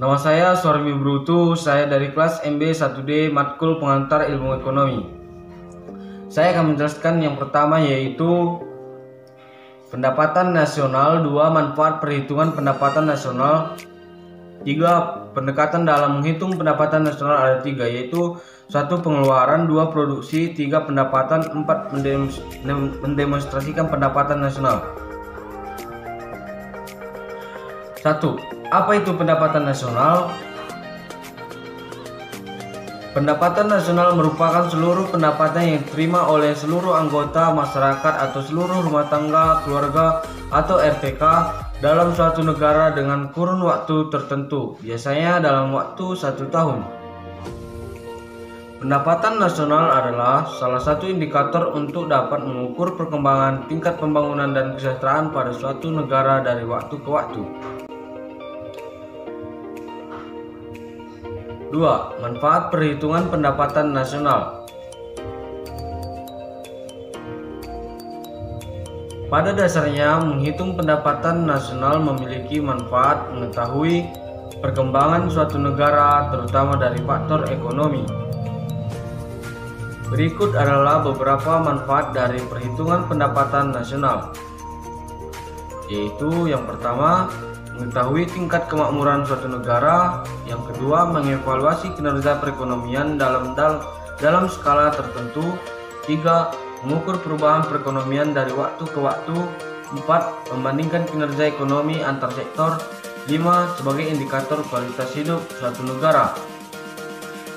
Nama saya Suarmi Brutu, saya dari kelas MB 1D Matkul Pengantar Ilmu Ekonomi. Saya akan menjelaskan yang pertama yaitu pendapatan nasional, 2 manfaat perhitungan pendapatan nasional, 3 pendekatan dalam menghitung pendapatan nasional ada 3 yaitu 1 pengeluaran, 2 produksi, 3 pendapatan, 4 mendemonstrasikan pendapatan nasional. 1. Apa itu pendapatan nasional? Pendapatan nasional merupakan seluruh pendapatan yang diterima oleh seluruh anggota masyarakat atau seluruh rumah tangga, keluarga, atau RTK dalam suatu negara dengan kurun waktu tertentu, biasanya dalam waktu 1 tahun. Pendapatan nasional adalah salah satu indikator untuk dapat mengukur perkembangan tingkat pembangunan dan kesejahteraan pada suatu negara dari waktu ke waktu. 2. Manfaat perhitungan pendapatan nasional. Pada dasarnya, menghitung pendapatan nasional memiliki manfaat mengetahui perkembangan suatu negara, terutama dari faktor ekonomi. Berikut adalah beberapa manfaat dari perhitungan pendapatan nasional, yaitu yang pertama, mengetahui tingkat kemakmuran suatu negara. Yang kedua, mengevaluasi kinerja perekonomian dalam skala tertentu. 3. Mengukur perubahan perekonomian dari waktu ke waktu. 4. Membandingkan kinerja ekonomi antar sektor. 5. Sebagai indikator kualitas hidup suatu negara.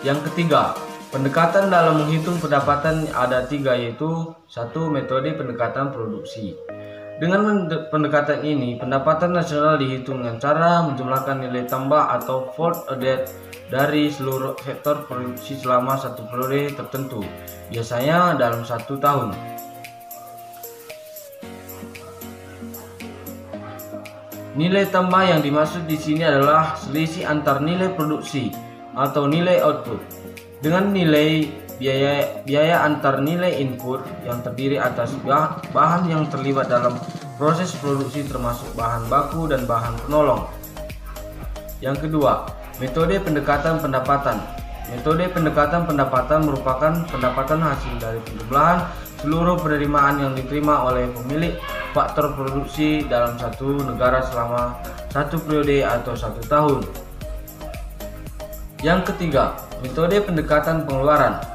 Yang ketiga, pendekatan dalam menghitung pendapatan ada 3 yaitu 1. Metode pendekatan produksi. Dengan pendekatan ini, pendapatan nasional dihitung dengan cara menjumlahkan nilai tambah atau value added dari seluruh sektor produksi selama satu periode tertentu, biasanya dalam 1 tahun. Nilai tambah yang dimaksud di sini adalah selisih antar nilai produksi atau nilai output dengan nilai biaya antar nilai input yang terdiri atas bahan yang terlibat dalam proses produksi termasuk bahan baku dan bahan penolong. Yang kedua, metode pendekatan pendapatan. Metode pendekatan pendapatan merupakan pendapatan hasil dari penjumlahan seluruh penerimaan yang diterima oleh pemilik faktor produksi dalam satu negara selama satu periode atau 1 tahun. Yang ketiga, metode pendekatan pengeluaran.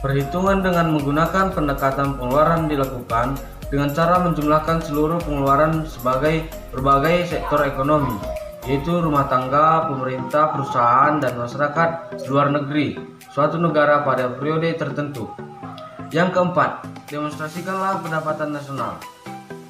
Perhitungan dengan menggunakan pendekatan pengeluaran dilakukan dengan cara menjumlahkan seluruh pengeluaran sebagai berbagai sektor ekonomi, yaitu rumah tangga, pemerintah, perusahaan, dan masyarakat luar negeri suatu negara pada periode tertentu. Yang keempat, demonstrasikanlah pendapatan nasional.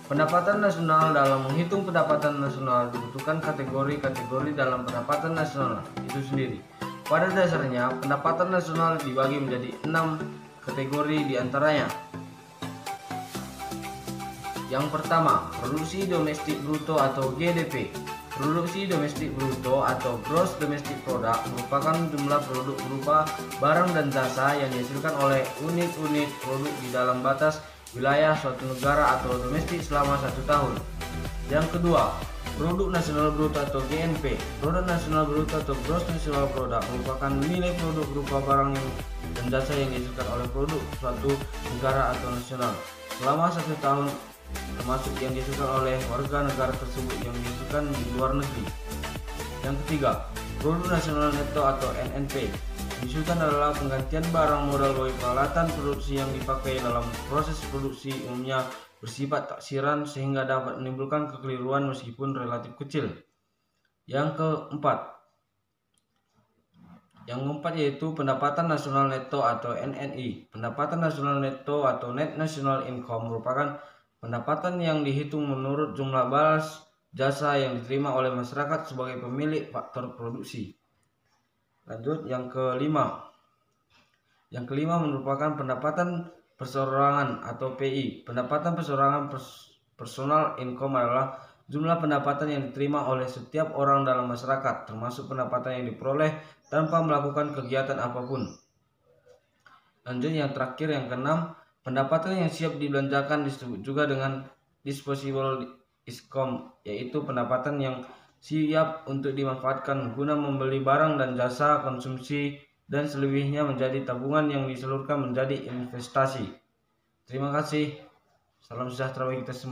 Pendapatan nasional. Dalam menghitung pendapatan nasional dibutuhkan kategori-kategori dalam pendapatan nasional itu sendiri. Pada dasarnya, pendapatan nasional dibagi menjadi 6 kategori diantaranya. Yang pertama, produksi domestik bruto atau GDP. Produksi domestik bruto atau Gross Domestic Product merupakan jumlah produk berupa barang dan jasa yang dihasilkan oleh unit-unit produk di dalam batas wilayah suatu negara atau domestik selama 1 tahun. Yang kedua, Produk Nasional Bruto atau GNP. Produk Nasional Bruto atau Gross National Product merupakan nilai produk berupa barang dan jasa yang dihasilkan oleh produk suatu negara atau nasional selama 1 tahun, termasuk yang dihasilkan oleh warga negara tersebut yang dihasilkan di luar negeri. Yang ketiga, Produk Nasional Neto atau NNP. Dihasilkan adalah penggantian barang modal bagi peralatan produksi yang dipakai dalam proses produksi, umumnya bersifat taksiran sehingga dapat menimbulkan kekeliruan meskipun relatif kecil. Yang keempat yaitu pendapatan nasional neto atau NNI. Pendapatan nasional neto atau Net National Income merupakan pendapatan yang dihitung menurut jumlah balas jasa yang diterima oleh masyarakat sebagai pemilik faktor produksi. Lanjut, yang kelima merupakan pendapatan perseorangan atau PI. Pendapatan perseorangan personal income adalah jumlah pendapatan yang diterima oleh setiap orang dalam masyarakat, termasuk pendapatan yang diperoleh tanpa melakukan kegiatan apapun. Lanjut, yang terakhir, yang keenam, pendapatan yang siap dibelanjakan disebut juga dengan disposable income, yaitu pendapatan yang siap untuk dimanfaatkan guna membeli barang dan jasa konsumsi, dan selebihnya menjadi tabungan yang diseluruhkan menjadi investasi. Terima kasih. Salam sejahtera bagi kita semua.